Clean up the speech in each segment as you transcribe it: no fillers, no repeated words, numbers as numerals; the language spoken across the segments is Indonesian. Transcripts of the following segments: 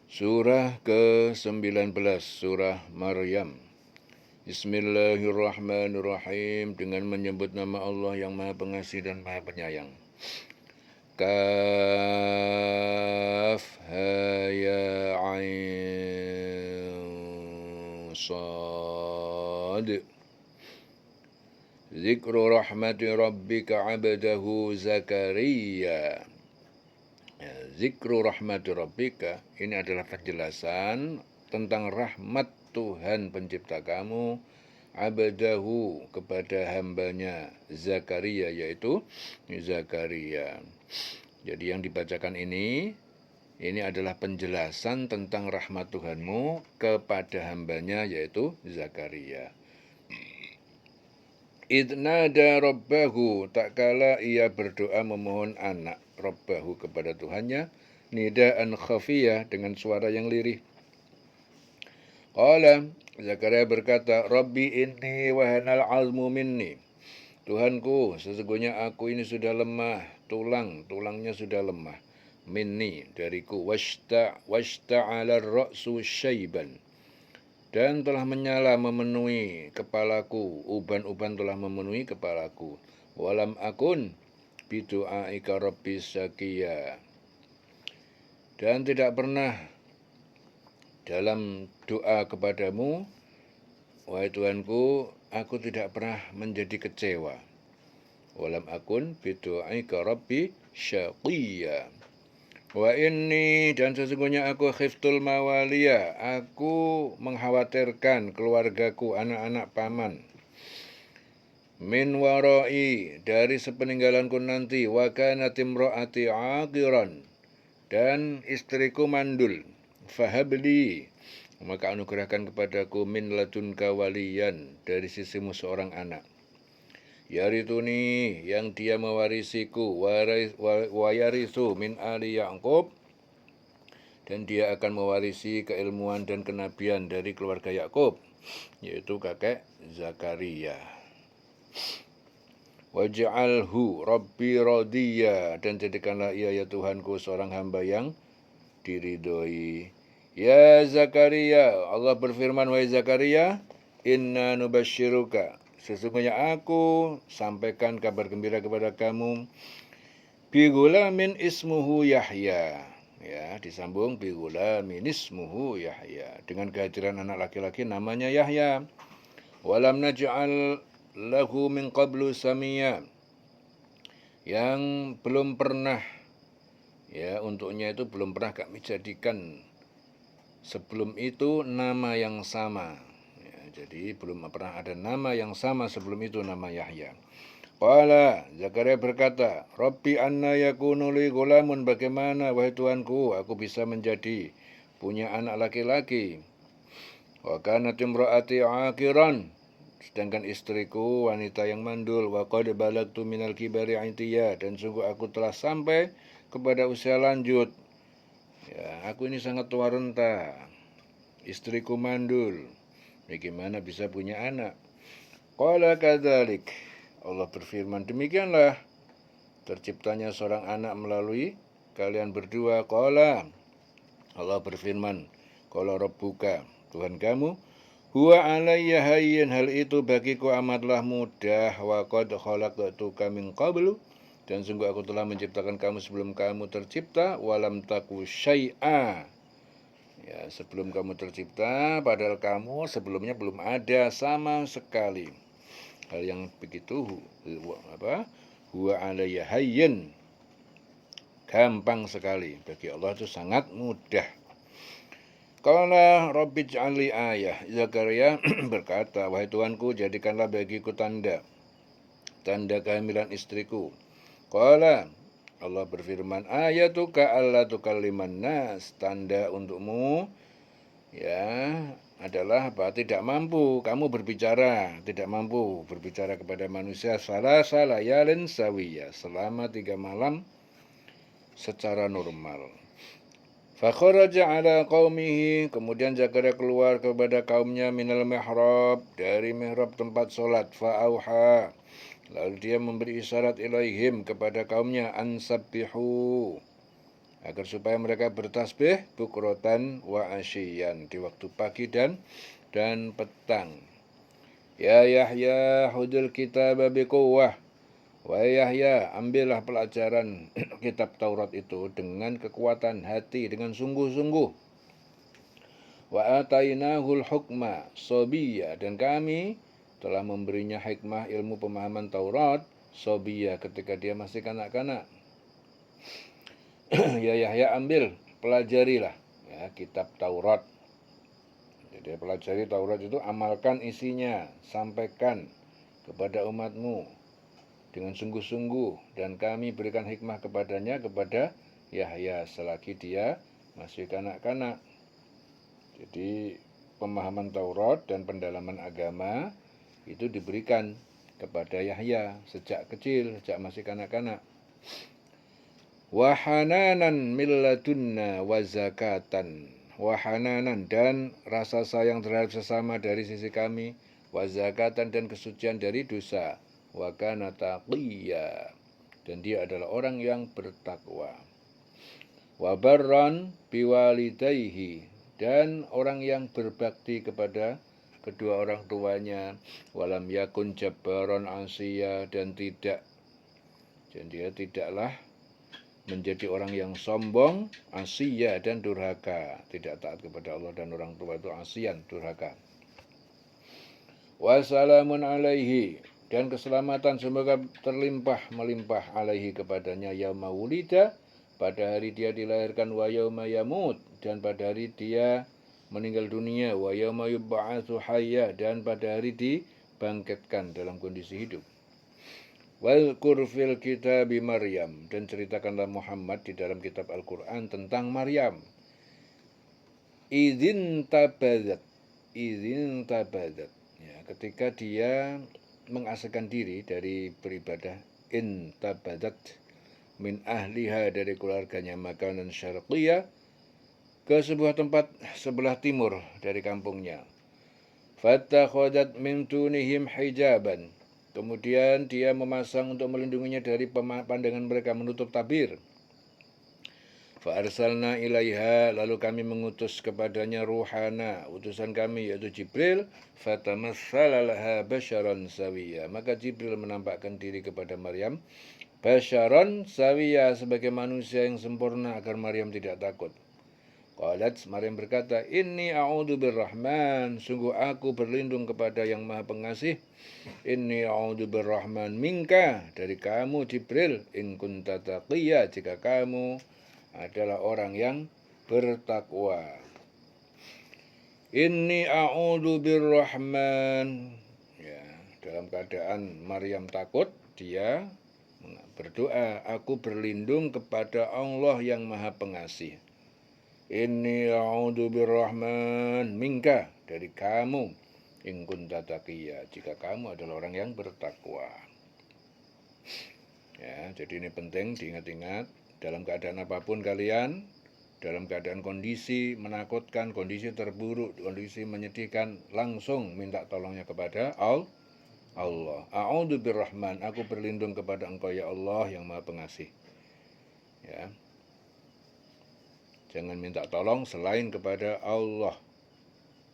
Surah ke-19, Surah Maryam. Bismillahirrahmanirrahim. Dengan menyebut nama Allah yang Maha Pengasih dan Maha Penyayang. Kaf ha ya ain sad. Zikru rahmati rabbika abdahu Zakaria. Zikru rahmati rabbika, ini adalah penjelasan tentang rahmat Tuhan pencipta kamu, abdahu, kepada hambanya Zakaria, yaitu Zakaria. Jadi yang dibacakan ini adalah penjelasan tentang rahmat Tuhanmu kepada hambanya, yaitu Zakaria. Idnada rabbahu, tak kala ia berdoa memohon anak, rabbahu, kepada Tuhannya, nidaan khafiyah, dengan suara yang lirih. Qala, Zakaria berkata, Rabbi inni wahanal azmu minni. Tuhanku, sesungguhnya aku ini sudah lemah, tulangnya sudah lemah. Minni, dariku, washta'ala ra'su syaiban, dan telah menyala memenuhi kepalaku, uban-uban telah memenuhi kepalaku. Walam akun bidu'aika rabbi syaqiya, dan tidak pernah dalam doa kepadamu, wahai Tuhanku, aku tidak pernah menjadi kecewa. Walam akun bidu'aika rabbi syaqiya. Wa inni, dan sesungguhnya aku khiftul mawaliya, aku mengkhawatirkan keluargaku, anak-anak paman. Min warai, dari sepeninggalanku nanti. Wa kanat imraati aqiran, dan istriku mandul. Fahabli, maka anugerahkan kepadaku min ladunka waliyan, dari sisimu seorang anak. Yarituni, yang dia mewarisiku, wayarisu min ali Ya'qub, dan dia akan mewarisi keilmuan dan kenabian dari keluarga Yakub, yaitu kakek Zakaria. Waj'alhu rabbi radiya, dan jadikanlah ia, ya Tuhanku, seorang hamba yang diridhoi. Ya Zakaria, Allah berfirman, wahai Zakaria, inna nubasyiruka, sesungguhnya aku sampaikan kabar gembira kepada kamu, bi gulamin ismuhu Yahya. Ya, disambung bi gulamin ismuhu Yahya, dengan kehadiran anak laki-laki namanya Yahya. Walam naj'al lahu min qablu samia, yang belum pernah, ya, untuknya itu belum pernah kami jadikan sebelum itu nama yang sama. Jadi belum pernah ada nama yang sama sebelum itu, nama Yahya. Qala, Zakaria berkata, Rabbi anna yakunu li gulamun, bagaimana, wahai Tuhanku, aku bisa menjadi punya anak laki-laki. Wa kanat imraati aqiran, sedangkan istriku wanita yang mandul. Wa qad balagtu minal kibari itiya, dan sungguh aku telah sampai kepada usia lanjut. Ya, aku ini sangat tua renta, istriku mandul, bagaimana bisa punya anak? Qala kadzalik, Allah berfirman, demikianlah terciptanya seorang anak melalui kalian berdua. Qala, Allah berfirman, qala rabbuka, Tuhan kamu, huwa alayya hayyin, hal itu bagiku amatlah mudah. Wa qad khalaqtuka min qablu, dan sungguh aku telah menciptakan kamu sebelum kamu tercipta. Walam taku syai'a, ya, sebelum kamu tercipta, padahal kamu sebelumnya belum ada sama sekali. Hal yang begitu, huwa alayya hayyin, gampang sekali, bagi Allah itu sangat mudah. Qala rabbi ij'alli ayah, Zakaria berkata, wahai Tuhanku, jadikanlah bagiku tanda kehamilan istriku. Qala, Allah berfirman, ayatuka alla tukalliman nas, tanda untukmu, ya, adalah apa? Tidak mampu kamu berbicara, tidak mampu berbicara kepada manusia salasa layalin sawiyah, selama 3 malam secara normal. Fakharaja ala qaumihi, kemudian Zakaria keluar kepada kaumnya, minal mihrab, dari mihrab tempat solat. Fa'auha, lalu dia memberi isyarat ilaihim, kepada kaumnya, ansabbihu, agar supaya mereka bertasbih bukrotan wa asyian, di waktu pagi dan petang. Ya Yahya hudul kitab biquwwah. Wahai Yahya, ambillah pelajaran kitab Taurat itu dengan kekuatan hati, dengan sungguh-sungguh. Wa atainahul hukma sobiyya, dan kami telah memberinya hikmah ilmu pemahaman Taurat sobiyya ketika dia masih kanak-kanak. Ya Yahya, ambil, pelajarilah ya kitab Taurat. Jadi pelajari Taurat itu, amalkan isinya, sampaikan kepada umatmu dengan sungguh-sungguh, dan kami berikan hikmah kepadanya, kepada Yahya selagi dia masih kanak-kanak. Jadi pemahaman Taurat dan pendalaman agama itu diberikan kepada Yahya sejak kecil, sejak masih kanak-kanak. Wahananan milladunna wa zakatan. Wahananan, dan rasa sayang terhadap sesama dari sisi kami, wa zakatan, dan kesucian dari dosa, wa kana taqiyya, dan dia adalah orang yang bertakwa. Wa barran biwalidayhi, dan orang yang berbakti kepada kedua orang tuanya, walam yakun jabbaron asiyya, dan dia tidaklah menjadi orang yang sombong, asiyya, dan durhaka, tidak taat kepada Allah dan orang tua itu asiyan, durhaka. Wassalamun alaihi, dan keselamatan semoga melimpah alaihi kepadanya, yauma wulida, pada hari dia dilahirkan, wa yauma yamut, dan pada hari dia meninggal dunia, wa yauma yub'atsu hayya, dan pada hari dibangkitkan dalam kondisi hidup. Wal kurfil kitabi Maryam, dan ceritakanlah Muhammad di dalam kitab Al-Quran tentang Maryam. Idzin tabadat, ya, ketika dia mengasingkan diri dari beribadah, intabadat min ahliha, dari keluarganya, makanan syarqiyah, ke sebuah tempat sebelah timur dari kampungnya. Fattakhadat min dunihim hijaban, kemudian dia memasang untuk melindunginya dari pandangan mereka, menutup tabir. Fa arsalna ilaiha, lalu kami mengutus kepadanya ruhana, utusan kami, yaitu Jibril. Fatamassala laha basyaran sawiyya, maka Jibril menampakkan diri kepada Maryam basyaran sawiyya, sebagai manusia yang sempurna, agar Maryam tidak takut. Qalat, Maryam berkata, inni a'udzu birrahman, sungguh aku berlindung kepada yang Maha Pengasih. Inni a'udzu birrahman minka, dari kamu Jibril, in kunta taqiyya, jika kamu adalah orang yang bertakwa. Inni a'udzu birrahman, ya, dalam keadaan Maryam takut, dia berdoa, aku berlindung kepada Allah yang Maha Pengasih. Inni a'udzu birrahman minka, dari kamu, in kunta taqiyya, jika kamu adalah orang yang bertakwa. Ya, jadi ini penting diingat-ingat, dalam keadaan apapun kalian, dalam keadaan kondisi menakutkan, kondisi terburuk, kondisi menyedihkan, langsung minta tolongnya kepada Allah. A'udzu birrahman, aku berlindung kepada Engkau ya Allah yang Maha Pengasih. Ya. Jangan minta tolong selain kepada Allah.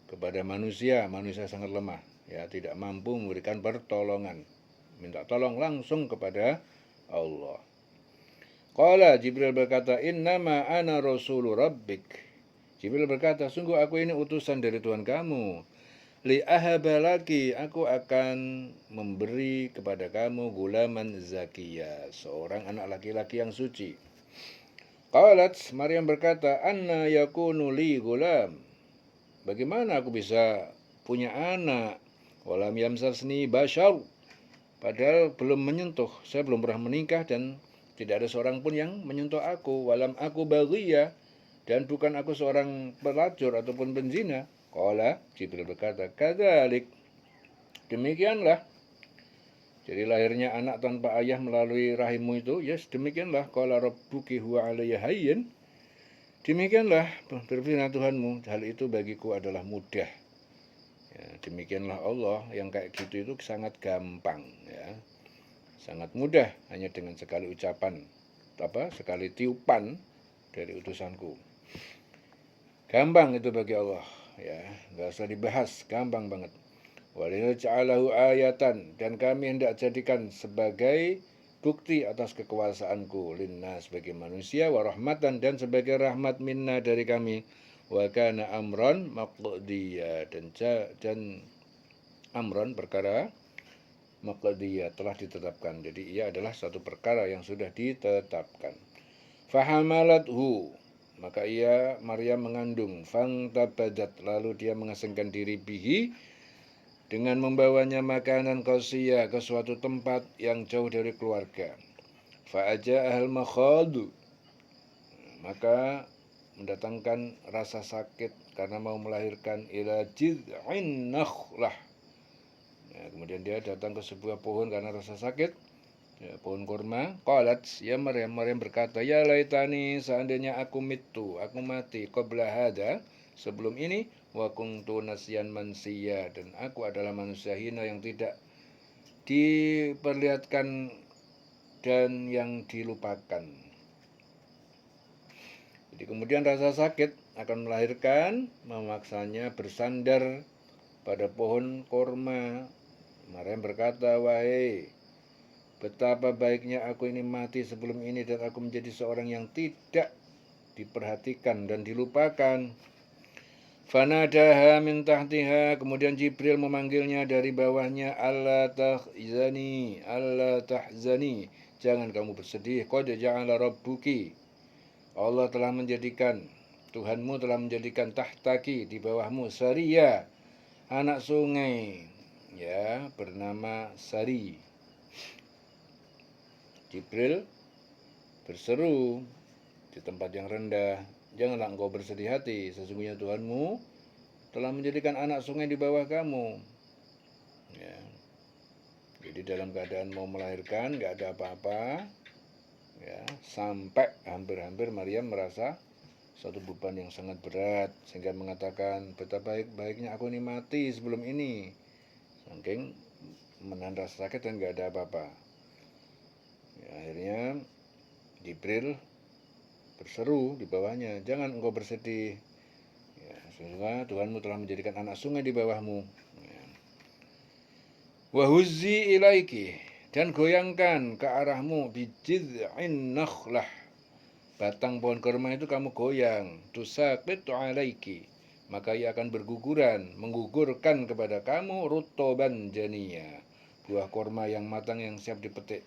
Kepada manusia sangat lemah, ya, tidak mampu memberikan pertolongan. Minta tolong langsung kepada Allah. Qala, Jibril berkata, innama ana rasulu rabbik. Jibril berkata, sungguh aku ini utusan dari Tuhan kamu. Li ahabalaki, aku akan memberi kepada kamu gulaman zakiyah, seorang anak laki-laki yang suci. Qalat, Maryam berkata, anna yakunu li gulam, bagaimana aku bisa punya anak? Walam yamsasni bashar, padahal belum menyentuh, saya belum pernah menikah dan tidak ada seorang pun yang menyentuh aku. Walam aku baghiyah, dan bukan aku seorang pelacur ataupun penzina. Qala, Jibril berkata, kadzalik, demikianlah. Jadi lahirnya anak tanpa ayah melalui rahimmu itu, yes, demikianlah. Qala rabbuki huwa alayya hayyin, demikianlah berfirman Tuhanmu, hal itu bagiku adalah mudah. Ya, demikianlah Allah, yang kayak gitu itu sangat gampang, ya, sangat mudah, hanya dengan sekali ucapan, sekali tiupan, dari utusanku. Gampang itu bagi Allah, ya, nggak usah dibahas, gampang banget. Walinaj'alahu ayatan, dan kami hendak jadikan sebagai bukti atas kekuasaanku linnas sebagai manusia, wa rahmatan, dan sebagai rahmat minna dari kami, wa kana amran maqdiya, dan amron perkara maqdiya telah ditetapkan. Jadi ia adalah satu perkara yang sudah ditetapkan. Fahamalathu, maka ia Maryam mengandung, fangtabadat, lalu dia mengasingkan diri bihi, dengan membawanya makanan qasiyya ke suatu tempat yang jauh dari keluarga. Fa'aja'ahal makhadu, maka mendatangkan rasa sakit karena mau melahirkan, ila jid'in nakhlah, ya, kemudian dia datang ke sebuah pohon karena rasa sakit, ya, pohon kurma. Qalat, ya Maryam berkata, ya laitani, seandainya aku mati qabla hada, sebelum ini, wa kuntu nasyan mansiya, dan aku adalah manusia hina yang tidak diperlihatkan dan yang dilupakan. Jadi kemudian rasa sakit akan melahirkan, memaksanya bersandar pada pohon kurma. Maryam berkata, wahai, betapa baiknya aku ini mati sebelum ini dan aku menjadi seorang yang tidak diperhatikan dan dilupakan. Fanadaha min tahtiha, kemudian Jibril memanggilnya dari bawahnya, alla tahzani, jangan kamu bersedih, qad ja'ala rabbuki, Allah telah menjadikan, Tuhanmu telah menjadikan tahtaki, di bawahmu, Sariya, anak sungai, ya, bernama Sari. Jibril berseru di tempat yang rendah, janganlah engkau bersedih hati, sesungguhnya Tuhanmu telah menjadikan anak sungai di bawah kamu. Ya. Jadi dalam keadaan mau melahirkan, nggak ada apa-apa, ya, sampai hampir-hampir Maryam merasa suatu beban yang sangat berat, sehingga mengatakan, betapa baiknya aku ini mati sebelum ini, saking menahan rasa sakit dan nggak ada apa-apa. Ya, akhirnya Jibril berseru di bawahnya, jangan engkau bersedih, ya, sesungguhnya Tuhanmu telah menjadikan anak sungai di bawahmu. Ya. Wahuzzi ilaiki, dan goyangkan ke arahmu, bijid'in nakhlah, batang pohon kurma itu kamu goyang, tusaqitu alaiki, maka ia akan berguguran, menggugurkan kepada kamu, rutoban janiya, buah kurma yang matang yang siap dipetik.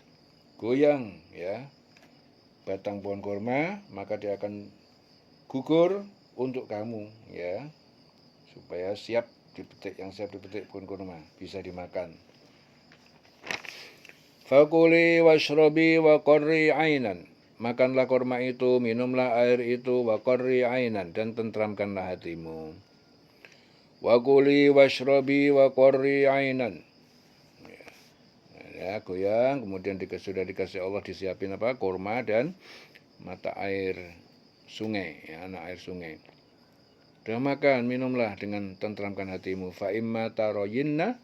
Goyang, ya, batang pohon kurma, maka dia akan gugur untuk kamu, ya, supaya siap dipetik, yang siap dipetik pohon kurma bisa dimakan. Fakuli washrobi wa qurri ainan, makanlah kurma itu, minumlah air itu, wa qurri ainan, dan tentramkanlah hatimu. Wakuli washrobi wa qurri ainan, ya, goyang, kemudian sudah dikasih Allah, disiapin apa, kurma dan mata air sungai, ya, anak air sungai. Sudah makan, minumlah dengan tentramkan hatimu. Fa imma taroyinna,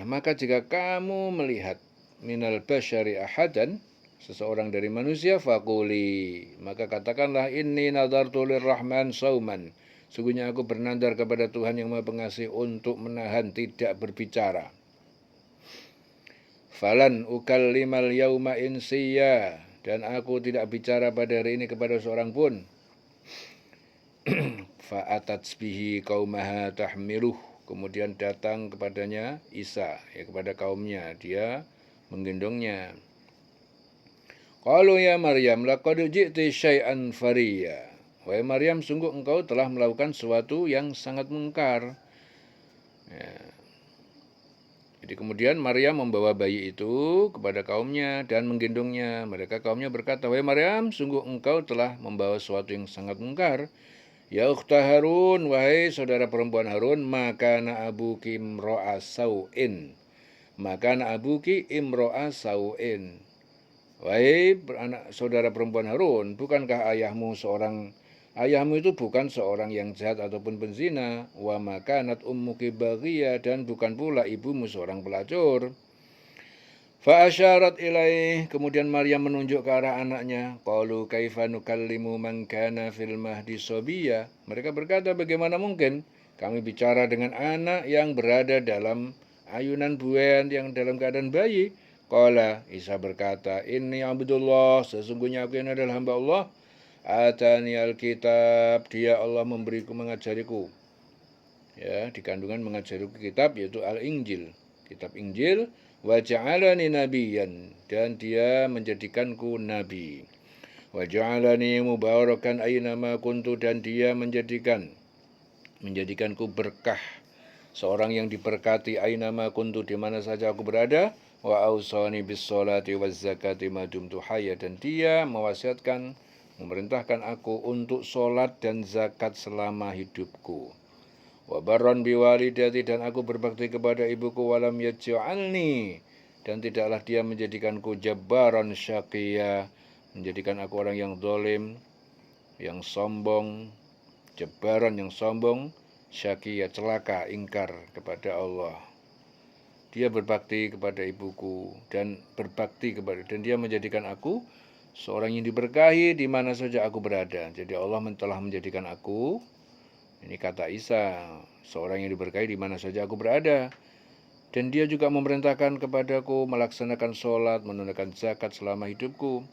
maka jika kamu melihat minal basyari ahadan, seseorang dari manusia, fakuli, maka katakanlah, inni nadartu lirrahman sauman, sungguhnya aku bernadar kepada Tuhan yang Maha Pengasih untuk menahan tidak berbicara. Falan ukallimal yauma insiya, dan aku tidak bicara pada hari ini kepada seorang pun. Fa'atat bihi qaumaha tahmiluh, kemudian datang kepadanya Isa, ya, kepada kaumnya, dia menggendongnya. Qalu ya Maryam laqad ji'ti syai'an fariya, wahai Maryam, sungguh engkau telah melakukan sesuatu yang sangat mungkar. Ya. Jadi kemudian Maryam membawa bayi itu kepada kaumnya dan menggendongnya. Mereka kaumnya berkata, wahai Maryam, sungguh engkau telah membawa sesuatu yang sangat mungkar. Ya ukhta Harun, wahai saudara perempuan Harun, makana abuki imro'a sau'in. Makana abuki imro'a sau'in. Wahai anak saudara perempuan Harun, bukankah ayahmu itu bukan seorang yang jahat ataupun penzina, wa makanat ummuki baghiyah, dan bukan pula ibumu seorang pelacur. Fa asyarat ilaih, kemudian Maryam menunjuk ke arah anaknya. Qalu kaifa nukallimu man kana fil mahdi sabiyya. Mereka berkata, bagaimana mungkin kami bicara dengan anak yang berada dalam ayunan buayan, yang dalam keadaan bayi. Qala, Isa berkata, inni abdullah, sesungguhnya aku ini adalah hamba Allah. Atani alkitab, dia Allah memberiku, mengajariku. Ya, di kandungan mengajariku kitab, yaitu Al-Injil, kitab Injil. Wa ja'alani nabiyyan, dan dia menjadikanku nabi. Wa ja'alani mubarakan aynama kuntu, dan dia menjadikanku berkah, seorang yang diberkati aynama kuntu, di mana saja aku berada. Wa ausani bis sholati waz zakati ma dumtu hayya, dan dia mewasiatkan, memerintahkan aku untuk sholat dan zakat selama hidupku. Wa barron biwalidati, dan aku berbakti kepada ibuku. Walam yaj'alni, dan tidaklah dia menjadikanku jabbaran syaqiyya, menjadikan aku orang yang zalim, yang sombong. Jabbaran, yang sombong, syaqiyya, celaka, ingkar kepada Allah. Dia berbakti kepada ibuku dan dia menjadikan aku seorang yang diberkahi di mana saja aku berada. Jadi Allah telah menjadikan aku, ini kata Isa, seorang yang diberkahi di mana saja aku berada. Dan dia juga memerintahkan kepadaku melaksanakan sholat, menunaikan zakat selama hidupku,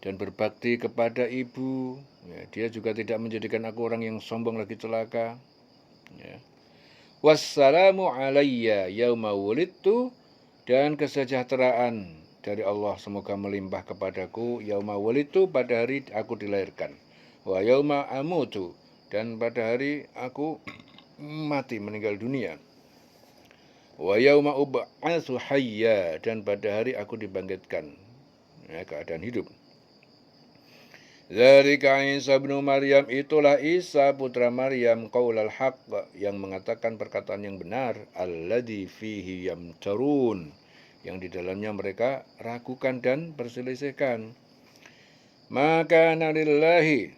dan berbakti kepada ibu. Ya, dia juga tidak menjadikan aku orang yang sombong lagi, celaka. Ya. Wassalamu alayya yauma wulidtu, dan kesejahteraan dari Allah semoga melimpah kepadaku yauma wulidtu, pada hari aku dilahirkan. Wa yauma amutu, dan pada hari aku mati, meninggal dunia. Wa yauma ub'atsu hayya, dan pada hari aku dibangkitkan, ya, keadaan hidup. Dzalika Isa bin Maryam, itulah Isa putra Maryam, qaulal haqq, yang mengatakan perkataan yang benar, alladzi fihi yamtarun, yang di dalamnya mereka ragukan dan perselisihkan. Maka lillahi,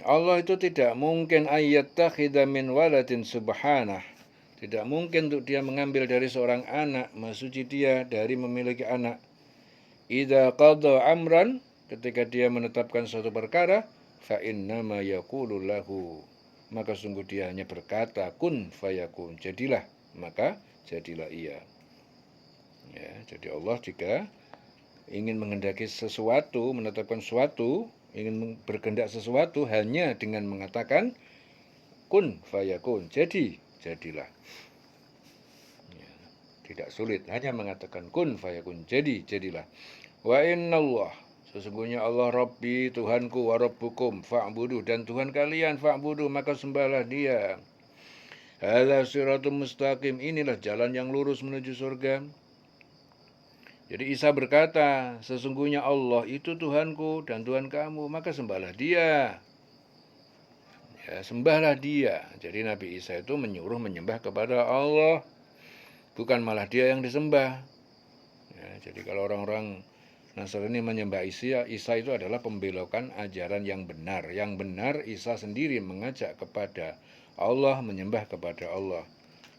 Allah itu tidak mungkin ayyattakhidha min waladin subhanah, tidak mungkin untuk dia mengambil dari seorang anak, maksudnya dia dari memiliki anak. Idza qada amran, ketika dia menetapkan suatu perkara, fa innama yaqulu lahu, maka sungguh dia hanya berkata kun fayakun, jadilah, maka jadilah ia. Ya, jadi Allah jika ingin menghendaki sesuatu, menetapkan sesuatu, ingin berkehendak sesuatu, hanya dengan mengatakan kun fayakun, jadilah. Ya, tidak sulit, hanya mengatakan kun fayakun, jadilah. Wa innallah, sesungguhnya Allah Rabbi, Tuhanku, wa rabbukum fa'budu, dan Tuhan kalian fa'budu, maka sembahlah dia. Hadza siratum mustaqim, inilah jalan yang lurus menuju surga. Jadi Isa berkata, sesungguhnya Allah itu Tuhanku dan Tuhan kamu, maka sembahlah dia. Ya, sembahlah dia. Jadi Nabi Isa itu menyuruh menyembah kepada Allah, bukan malah dia yang disembah. Ya, jadi kalau orang-orang Nasrani menyembah Isa itu adalah pembelokan ajaran yang benar. Yang benar, Isa sendiri mengajak kepada Allah, menyembah kepada Allah,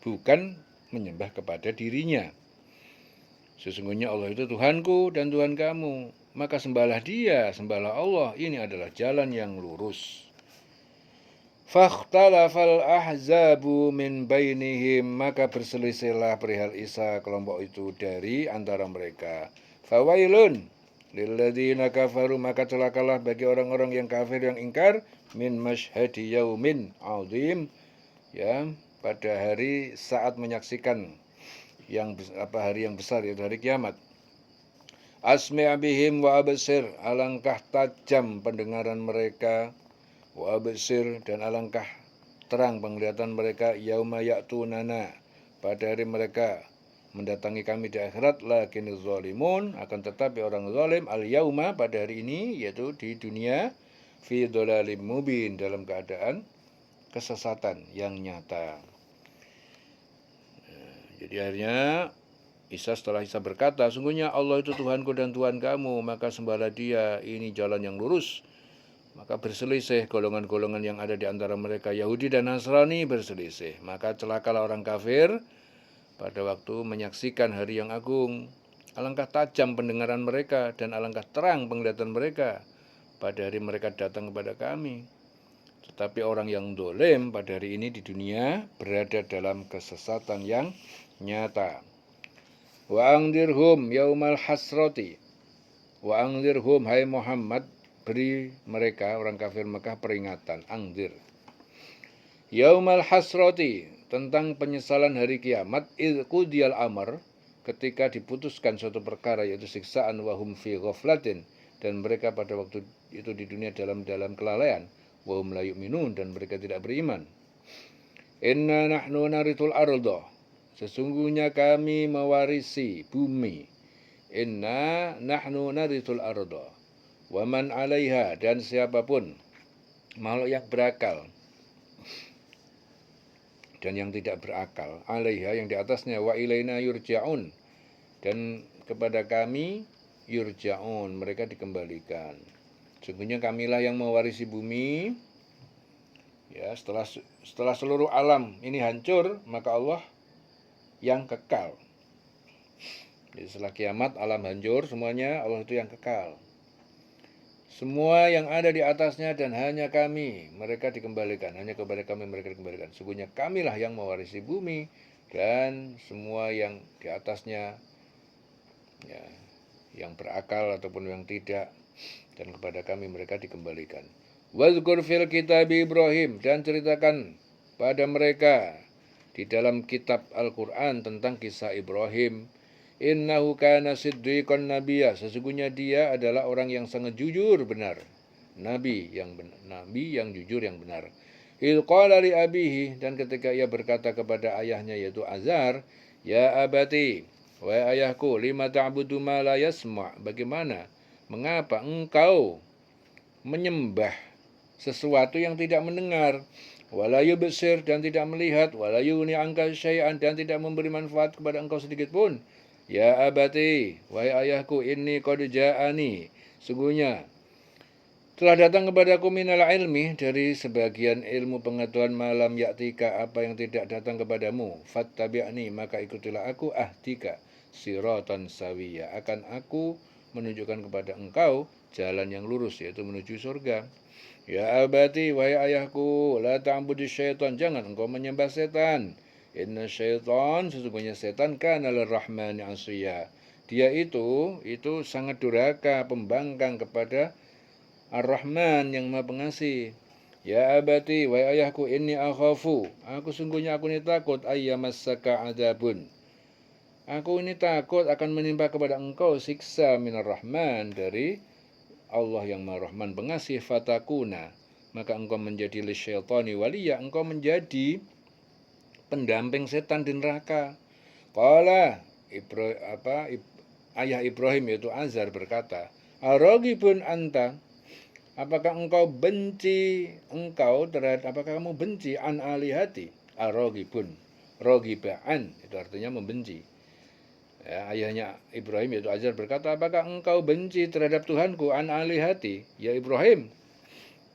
bukan menyembah kepada dirinya. Sesungguhnya Allah itu Tuhanku dan Tuhan kamu, maka sembahlah dia, sembahlah Allah. Ini adalah jalan yang lurus. Fakhtalafal ahzabu min bainihim, maka berselisihlah perihal Isa kelompok itu dari antara mereka. Fawailun lilladzina kafaru, maka celakalah bagi orang-orang yang kafir, yang ingkar, min masyhadi yaumin azim, ya, pada hari saat menyaksikan hari yang besar, yaitu hari kiamat. Asmi' bihim wa absir, alangkah tajam pendengaran mereka, wa absir, dan alangkah terang penglihatan mereka, yauma ya'tunana, pada hari mereka mendatangi kami di akhirat, lakiniz zalimun, akan tetapi orang zalim, al yauma, pada hari ini, yaitu di dunia, fi dhalalim mubin, dalam keadaan kesesatan yang nyata. Jadi akhirnya setelah Isa berkata, sungguhnya Allah itu Tuhanku dan Tuhan kamu, maka sembahlah dia, ini jalan yang lurus. Maka berselisih golongan-golongan yang ada di antara mereka, Yahudi dan Nasrani berselisih. Maka celakalah orang kafir pada waktu menyaksikan hari yang agung. alangkah tajam pendengaran mereka dan alangkah terang penglihatan mereka pada hari mereka datang kepada kami. Tetapi orang yang dolim pada hari ini di dunia berada dalam kesesatan yang nyata. Wa angdirhum yaumal hasrati. Wa angdirhum, hai Muhammad, beri mereka orang kafir Mekah peringatan, angdir. Yaumal hasrati, tentang penyesalan hari kiamat, idh qudiyal amr, ketika diputuskan suatu perkara yaitu siksaan, wahum fi ghaflatin, dan mereka pada waktu itu di dunia dalam kelalaian, wahum la yu'minun, dan mereka tidak beriman. Inna nahnu narithul arda, sesungguhnya kami mewarisi bumi. Inna nahnu narithul arda wa man 'alaiha, dan siapapun makhluk yang berakal dan yang tidak berakal, 'alaiha yang di atasnya, wa ilaina yurja'un, dan kepada kami yurja'un, mereka dikembalikan. Sungguhnya kamilah yang mewarisi bumi. Ya, setelah seluruh alam ini hancur, maka Allah yang kekal. Jadi setelah kiamat alam hancur semuanya, Allah itu yang kekal. Semua yang ada di atasnya dan hanya kami, mereka dikembalikan. Hanya kepada kami mereka dikembalikan. Sungguhnya kamilah yang mewarisi bumi dan semua yang di atasnya, ya, yang berakal ataupun yang tidak, dan kepada kami mereka dikembalikan. Wazkur fil kitab Ibrahim, dan ceritakan pada mereka di dalam kitab Al-Quran tentang kisah Ibrahim. Innahu kana siddiqan nabiyya, sesungguhnya dia adalah orang yang sangat jujur benar, nabi yang jujur yang benar. Idh qala li abihi, dan ketika ia berkata kepada ayahnya yaitu Azar, ya abati, wahai ayahku, lima ta'budu ma la yasma', bagaimana, mengapa engkau menyembah sesuatu yang tidak mendengar, wala yubsir, dan tidak melihat, wala yughni anka syai'an, dan tidak memberi manfaat kepada engkau sedikit pun. Ya abati, wahai ayahku, inni qad ja'ani, sungguhnya telah datang kepadaku minal ilmi, dari sebagian ilmu pengetahuan, malam ya'tika, apa yang tidak datang kepadamu. Fattabi'ni, maka ikutilah aku, ahdika siratan sawiyya, akan aku menunjukkan kepada engkau jalan yang lurus, yaitu menuju surga. Ya abati, wahai ayahku, la ta'budi syaitan, jangan engkau menyembah setan. Inna syaitan, sesungguhnya setan, kana lirrahmani asiyya, dia itu sangat durhaka, pembangkang kepada Ar-Rahman yang Maha Pengasih. Ya abati, wahai ayahku, inni akhafu, sungguhnya aku ini takut, ayyamassaka adzabun, aku ini takut akan menimpa kepada engkau siksa minar Rahman, dari Allah yang Maha Rahman Pengasih. Fatakuna, maka engkau menjadi lisyaitani waliya, engkau menjadi pendamping setan di neraka. Qala ayah Ibrahim yaitu Azar berkata, aragibun anta, apakah engkau benci, apakah kamu benci, an alihati, aragibun, rogibaan, itu artinya membenci. Ya, ayahnya Ibrahim yaitu Azar berkata, apakah engkau benci terhadap Tuhanku, an alihati, ya Ibrahim,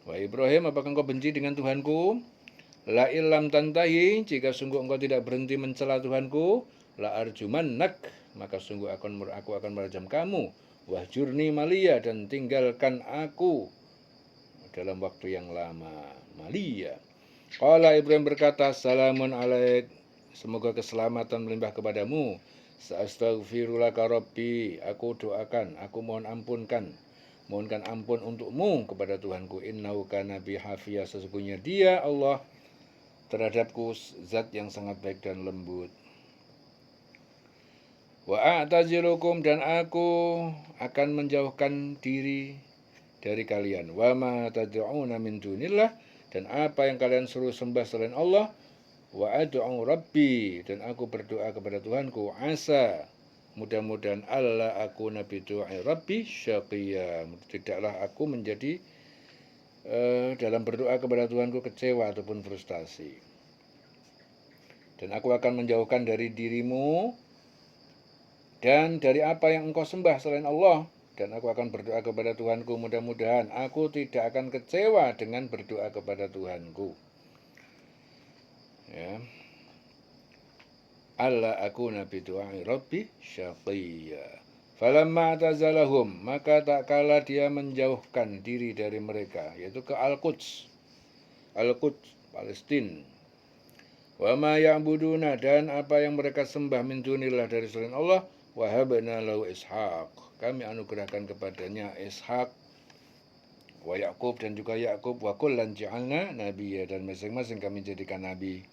wahai Ibrahim, apakah engkau benci dengan Tuhanku? La illam tantahi, jika sungguh engkau tidak berhenti mencela Tuhanku, la arjumannak, maka sungguh aku akan merajam kamu. Wahjurni maliya, dan tinggalkan aku dalam waktu yang lama. Maliya. Qala Ibrahim berkata, salamun alaik, semoga keselamatan melimpah kepadamu. Sa'astaghfirulaka rabbi, aku doakan, aku mohonkan ampun untukmu kepada Tuhanku. Innahu kana bi hafiyah, sesungguhnya dia Allah terhadapku zat yang sangat baik dan lembut. Wa a'tazilukum, dan aku akan menjauhkan diri dari kalian. Wa ma tad'una min dunillah, dan apa yang kalian suruh sembah selain Allah. Wa ad'u rabbi, dan aku berdoa kepada Tuhanku, asa, mudah-mudahan Allah aku nabi du'a rabbi syaqiyya, tidaklah aku menjadi dalam berdoa kepada Tuhanku kecewa ataupun frustasi. Dan aku akan menjauhkan dari dirimu dan dari apa yang engkau sembah selain Allah. Dan aku akan berdoa kepada Tuhanku, mudah-mudahan aku tidak akan kecewa dengan berdoa kepada Tuhanku. Ya. Allah aku nabi du'a rabbi syaqiyya. Falamma atazalahum, maka tak kala dia menjauhkan diri dari mereka, yaitu ke Al-Quds, Palestina. Wa ma ya'buduna, dan apa yang mereka sembah min dunillah dari selain Allah, wa habna lahu Ishaq, kami anugerahkan kepadanya Ishaq, wa Yaqub, dan juga Yaqub, wa kullan ja'alna nabiyya, dan masing-masing kami jadikan nabi.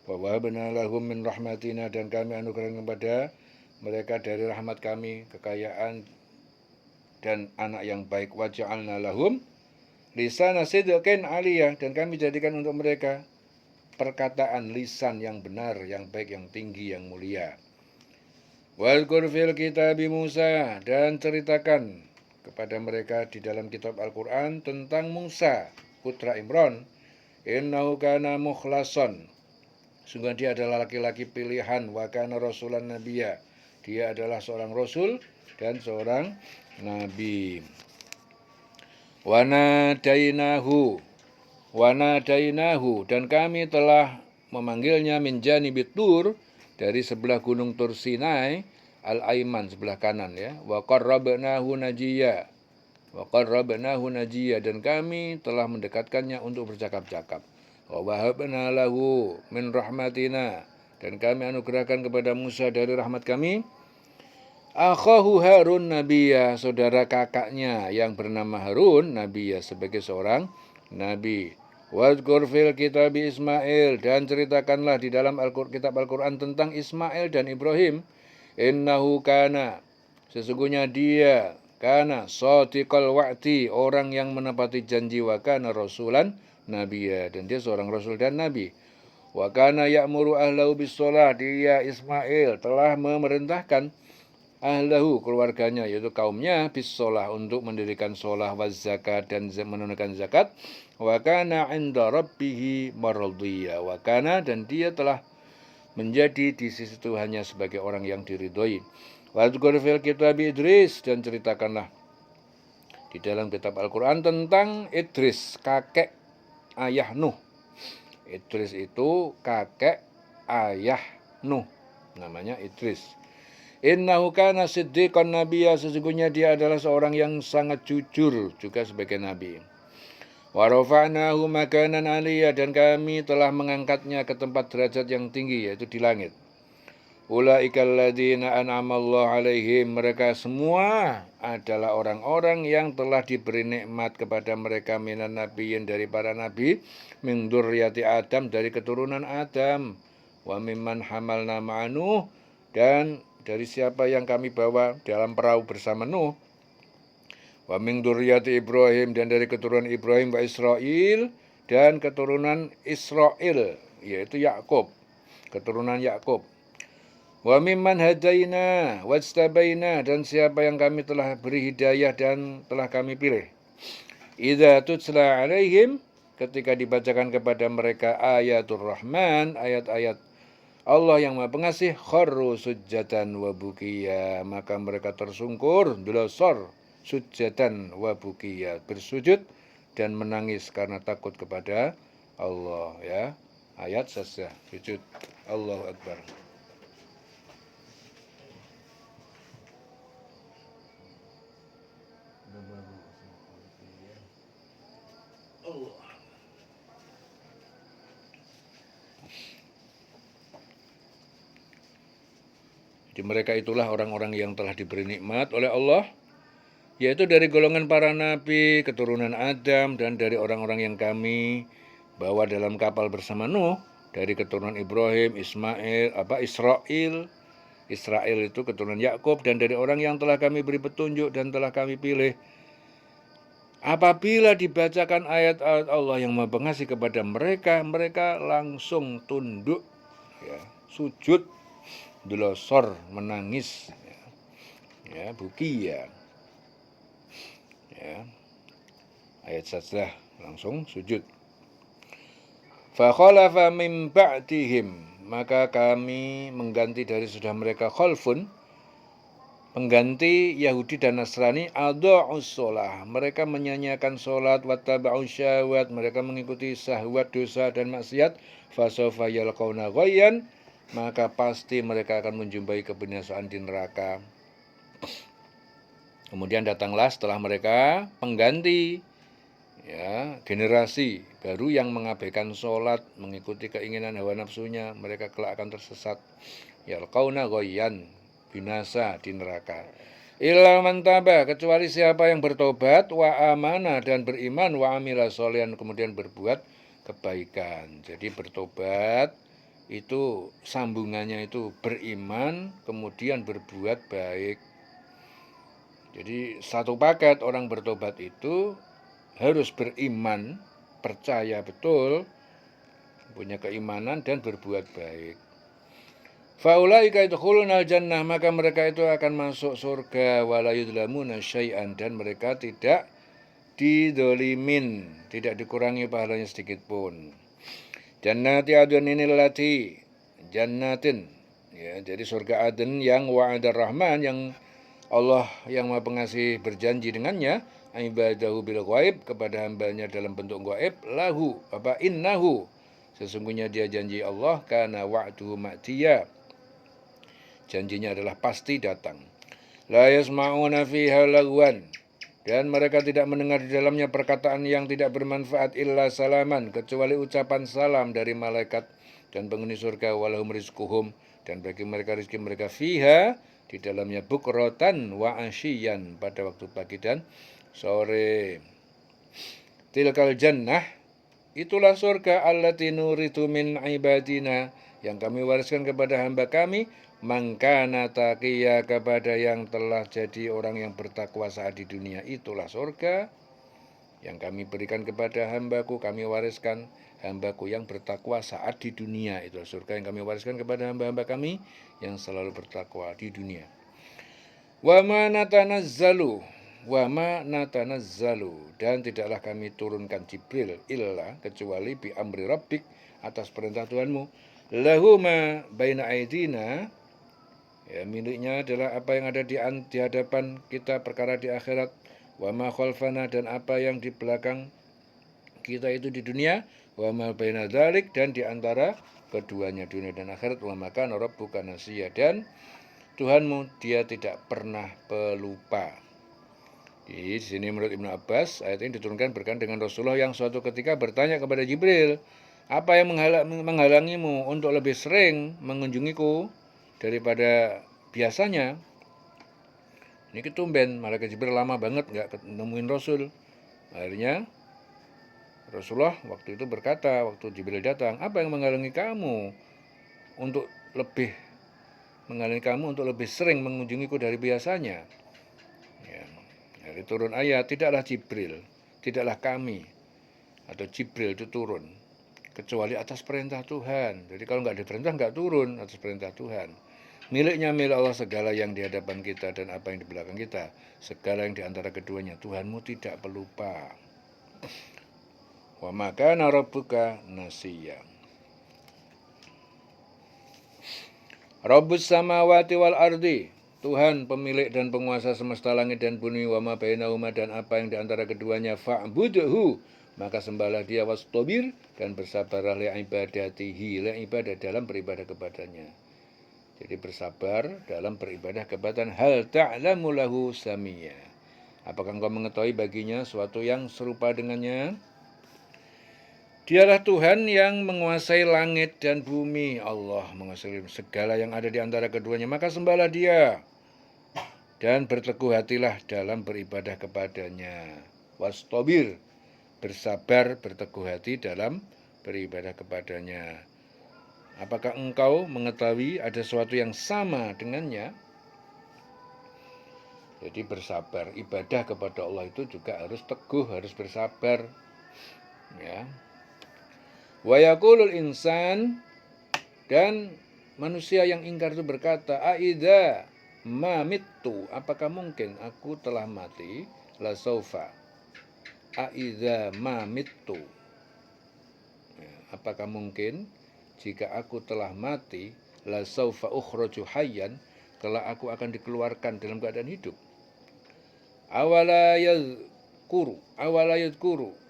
Wa wahabna lahum min rahmatina, dan kami anugerahkan kepada mereka dari rahmat kami kekayaan dan anak yang baik. Wa ja'alna lahum lisana sidqin aliyah, dan kami jadikan untuk mereka perkataan lisan yang benar, yang baik, yang tinggi, yang mulia. Wadhkur fil kitabi Musa, dan ceritakan kepada mereka di dalam kitab Al-Quran tentang Musa, putra Imran. Innahu kana mukhlason, sungguh dia adalah laki-laki pilihan. Wa kana rasulan nabiyya, dia adalah seorang rasul dan seorang nabi. Wanadainahu, dan kami telah memanggilnya min janibit tur, dari sebelah gunung Tur Sinai, al-aiman, sebelah kanan ya. Wa qarrabnahu najiya, dan kami telah mendekatkannya untuk bercakap-cakap. Wa wahabna lahu min rahmatina, dan kami anugerahkan kepada Musa dari rahmat kami akhahu Harun nabiyya, saudara kakaknya yang bernama Harun nabiyya, sebagai seorang nabi. Wadhkur fil kitabi Ismail, dan ceritakanlah di dalam kitab Al-Quran tentang Ismail dan Ibrahim. Innahu kana, sesungguhnya dia kana shadiqal wa'di, orang yang menepati janji. Wa kana rasulan nabiyya, dan dia seorang rasul dan nabi. Wa kana ya'muru ahlahu bis-shalah, dia Ismail telah memerintahkan ahlahu, keluarganya, yaitu kaumnya, bis-shalah, untuk mendirikan shalah, wa zakat, dan menunaikan zakat. Wa kana 'inda rabbih mardiyya, wa kana, dan dia telah menjadi di sisi Tuhannya sebagai orang yang diridhoi. Wadhkur fil kitab Idris, dan ceritakanlah di dalam kitab Al-Quran tentang Idris, kakek ayah Nuh. Idris itu kakek ayah Nuh, namanya Idris. Innahu kana siddiqan nabiyya, sesungguhnya dia adalah seorang yang sangat jujur juga sebagai nabi. Wa rafa'nahu makanan aliyya, dan kami telah mengangkatnya ke tempat derajat yang tinggi, yaitu di langit. Ulaikal ladzina an'amallahu alaihim, mereka semua adalah orang-orang yang telah diberi nikmat kepada mereka minan nabiyyin, dari para nabi, min dzurriyyati Adam, dari keturunan Adam, wa mimman hamalna ma'a Nuh, dan dari siapa yang kami bawa dalam perahu bersama Nuh. Wa min dzurriyyati Ibrahim, dan dari keturunan Ibrahim, wa Israil, dan keturunan Israil, yaitu Yakub, keturunan Yakub. Wa mimman hadaina wajtabaina, dan siapa yang kami telah beri hidayah dan telah kami pilih. Idza tutla alaihim, ketika dibacakan kepada mereka ayatul Rahman, ayat-ayat Allah yang Maha Pengasih, kharru sujjatan wa bukiya, maka mereka tersungkur, delosor, sujjatan wa bukiya, bersujud dan menangis karena takut kepada Allah ya. Ayat sajdah, sujud. Allahu Akbar. Allah. Jadi mereka itulah orang-orang yang telah diberi nikmat oleh Allah, yaitu dari golongan para nabi, keturunan Adam, dan dari orang-orang yang kami bawa dalam kapal bersama Nuh, dari keturunan Ibrahim, Israel itu keturunan Yakub, dan dari orang yang telah kami beri petunjuk dan telah kami pilih. Apabila dibacakan ayat-ayat Allah yang Maha Pengasih kepada mereka, mereka langsung tunduk, ya, sujud, delosor, menangis, ya, bukiya, ya, ayat sajdah, langsung sujud. Fa khalafa min ba'dihim, maka kami mengganti dari sudah mereka khalfun, pengganti Yahudi dan Nasrani, adha'us shalah, mereka menyanyiakan salat, wattaba'us syahwat, mereka mengikuti syahwat, dosa dan maksiat, fasawfa yalqauna ghayyan, maka pasti mereka akan menjumpai kebinasaan di neraka. Kemudian datanglah setelah mereka pengganti, ya, generasi baru yang mengabaikan sholat, mengikuti keinginan hawa nafsunya, mereka kelak akan tersesat. Yalqauna ghayyan, binasa di neraka. Illa man taba, kecuali siapa yang bertobat, wa amana dan beriman, wa amila sholihan, kemudian berbuat kebaikan. Jadi bertobat itu sambungannya itu beriman, kemudian berbuat baik. Jadi satu paket orang bertobat itu harus beriman, percaya betul, punya keimanan dan berbuat baik. Faulaika yadkhulunal jannah, maka mereka itu akan masuk surga wala yudlamuna syai'an, dan mereka tidak didolimin, tidak dikurangi pahalanya sedikit pun. Jannati adun ini lati jannatin, ya, jadi surga Aden yang wa'adar rahman, yang Allah yang Maha Pengasih berjanji dengannya, ibadahu bil ghaib, kepada hambanya dalam bentuk ghaib, lahu apa innahu, sesungguhnya dia janji Allah, kana wa'duhu ma'tiya, janjinya adalah pasti datang. La yasma'una fiha lagwan, dan mereka tidak mendengar di dalamnya perkataan yang tidak bermanfaat, illa salaman, kecuali ucapan salam dari malaikat dan penghuni surga, walahum rizquhum, dan bagi mereka rizki mereka, fiha, di dalamnya, bukrotan wa asyian, pada waktu pagi dan sore. Tilkal jannah, itulah surga, allati nuritu min ibadina, yang kami wariskan kepada hamba kami, mangkana taqiya, kepada yang telah jadi orang yang bertakwa saat di dunia. Itulah surga yang kami berikan kepada hambaku, kami wariskan hambaku yang bertakwa saat di dunia. Itulah surga yang kami wariskan kepada hamba-hamba kami yang selalu bertakwa di dunia. Wa ma natanazzalu, dan tidaklah kami turunkan Jibril illa, kecuali bi amri rabbik, atas perintah Tuhanmu, lahu ma baina aidina, ya, miliknya adalah apa yang ada di hadapan kita, perkara di akhirat, wa ma khalfana, dan apa yang di belakang kita itu di dunia, wa ma baina dzalik, dan di antara keduanya, dunia dan akhirat, wa ma kana rabbuka nasiya, dan Tuhanmu dia tidak pernah pelupa. Di sini menurut Ibnu Abbas, ayat ini diturunkan berkaitan dengan Rasulullah yang suatu ketika bertanya kepada Jibril, apa yang menghalangimu untuk lebih sering mengunjungiku daripada biasanya? Ini ketumben, malaikat Jibril lama banget nggak nemuin Rasul. Akhirnya Rasulullah waktu itu berkata, waktu Jibril datang, apa yang menghalangi kamu untuk lebih sering mengunjungiku dari biasanya? Ya, dari turun ayat, tidaklah Jibril, tidaklah kami atau Jibril itu turun kecuali atas perintah Tuhan. Jadi kalau nggak diperintah, nggak turun atas perintah Tuhan. Miliknya milik Allah segala yang di hadapan kita dan apa yang di belakang kita, segala yang di antara keduanya. Tuhanmu tidak pelupa. Wa ma kana rabbuka nasiya. Rabbus samawati wal ardi, Tuhan pemilik dan penguasa semesta langit dan bumi, wa ma bainahuma, dan apa yang di antara keduanya, fa'budhu, maka sembahlah dia, wastabir, dan bersabarlah li ibadatihi, li ibadah, dalam beribadah kepadanya. Jadi bersabar dalam beribadah kepadanya. Hal ta'lamu lahu samia, apakah engkau mengetahui baginya suatu yang serupa dengannya? Dialah Tuhan yang menguasai langit dan bumi. Allah menguasai segala yang ada di antara keduanya. Maka sembahlah dia dan berteguh hatilah dalam beribadah kepadanya. Wastabir, bersabar, berteguh hati dalam beribadah kepadanya. Apakah engkau mengetahui ada sesuatu yang sama dengannya? Jadi bersabar, ibadah kepada Allah itu juga harus teguh, harus bersabar. Ya. Wa yaqulul insan, dan manusia yang ingkar itu berkata, aidza ma mittu, apakah mungkin aku telah mati, la saufa, aidza ma mittu, ya, apakah mungkin jika aku telah mati, la saufa ukhraju hayyan, kelak aku akan dikeluarkan dalam keadaan hidup. Awala yadhkuru,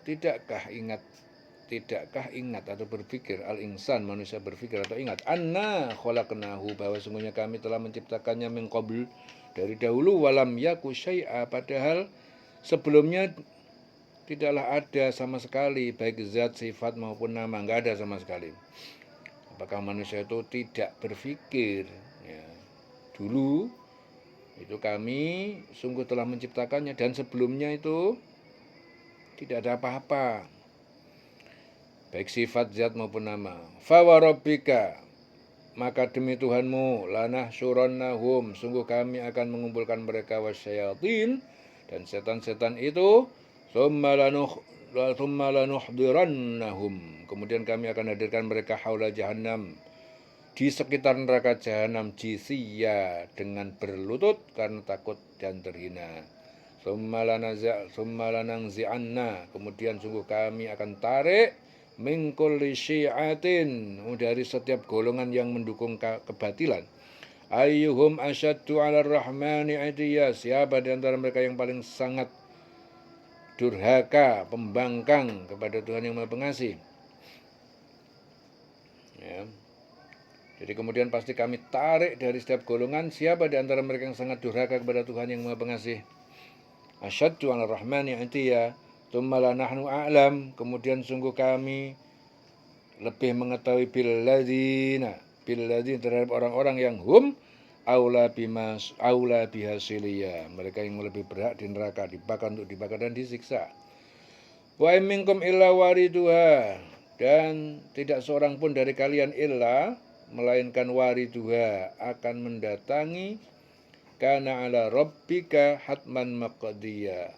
tidakkah ingat atau berpikir, al-insan, manusia berpikir atau ingat, anna khalaqnahu, bahwa sungguhnya kami telah menciptakannya min qabl, dari dahulu, walam yaku syai'a, padahal sebelumnya tidaklah ada sama sekali, baik zat, sifat maupun nama, enggak ada sama sekali. Apakah manusia itu tidak berpikir? Ya. Dulu itu kami sungguh telah menciptakannya, dan sebelumnya itu tidak ada apa-apa, baik sifat, zat maupun nama. Fawarabbika, maka demi Tuhanmu, lanah surannahum, sungguh kami akan mengumpulkan mereka, wasyayatin, dan setan-setan itu, thumma lanuhdirannahum, kemudian kami akan hadirkan mereka haula jahannam, di sekitar neraka jahanam, jisiya, dengan berlutut karena takut dan terhina. Thumma lanangzi'anna, kemudian sungguh kami akan tarik min kulli syi'atin, dari setiap golongan yang mendukung kebatilan. Ayyuhum asyaddu 'alar rahmani 'atiyya, siapa di antara mereka yang paling sangat durhaka, pembangkang kepada Tuhan yang Maha Pengasih. Ya. Jadi kemudian pasti kami tarik dari setiap golongan siapa di antara mereka yang sangat durhaka kepada Tuhan yang Maha Pengasih. Asyaddu 'alar rahmani 'atiyya, tsumma la nahnu a'lam, kemudian sungguh kami lebih mengetahui billadzina terhadap orang-orang yang hum aula bihasiliyah, mereka yang lebih berhak di neraka, dibakar untuk dibakar dan disiksa. Wa minkum illa wariduha, dan tidak seorang pun dari kalian illa, melainkan wariduha, akan mendatangi, kana ala rabbika hatman maqdiyya,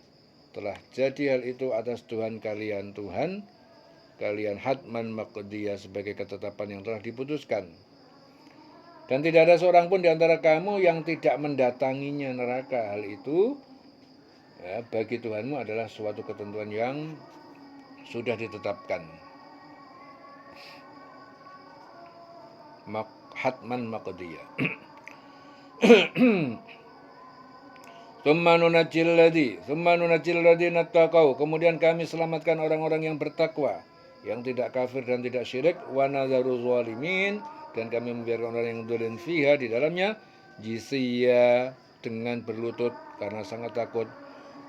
telah jadi hal itu atas Tuhan kalian hatman maqdiyya, sebagai ketetapan yang telah diputuskan. Dan tidak ada seorang pun di antara kamu yang tidak mendatanginya neraka. Hal itu ya, bagi Tuhanmu adalah suatu ketentuan yang sudah ditetapkan. Hatman maqdiyya. Tsumma nunajjil ladzina taqau, kemudian kami selamatkan orang-orang yang bertakwa, yang tidak kafir dan tidak syirik, wa nadzaru zalimin, dan kami membiarkan orang yang zalim fiha, di dalamnya, jisiyya, dengan berlutut karena sangat takut.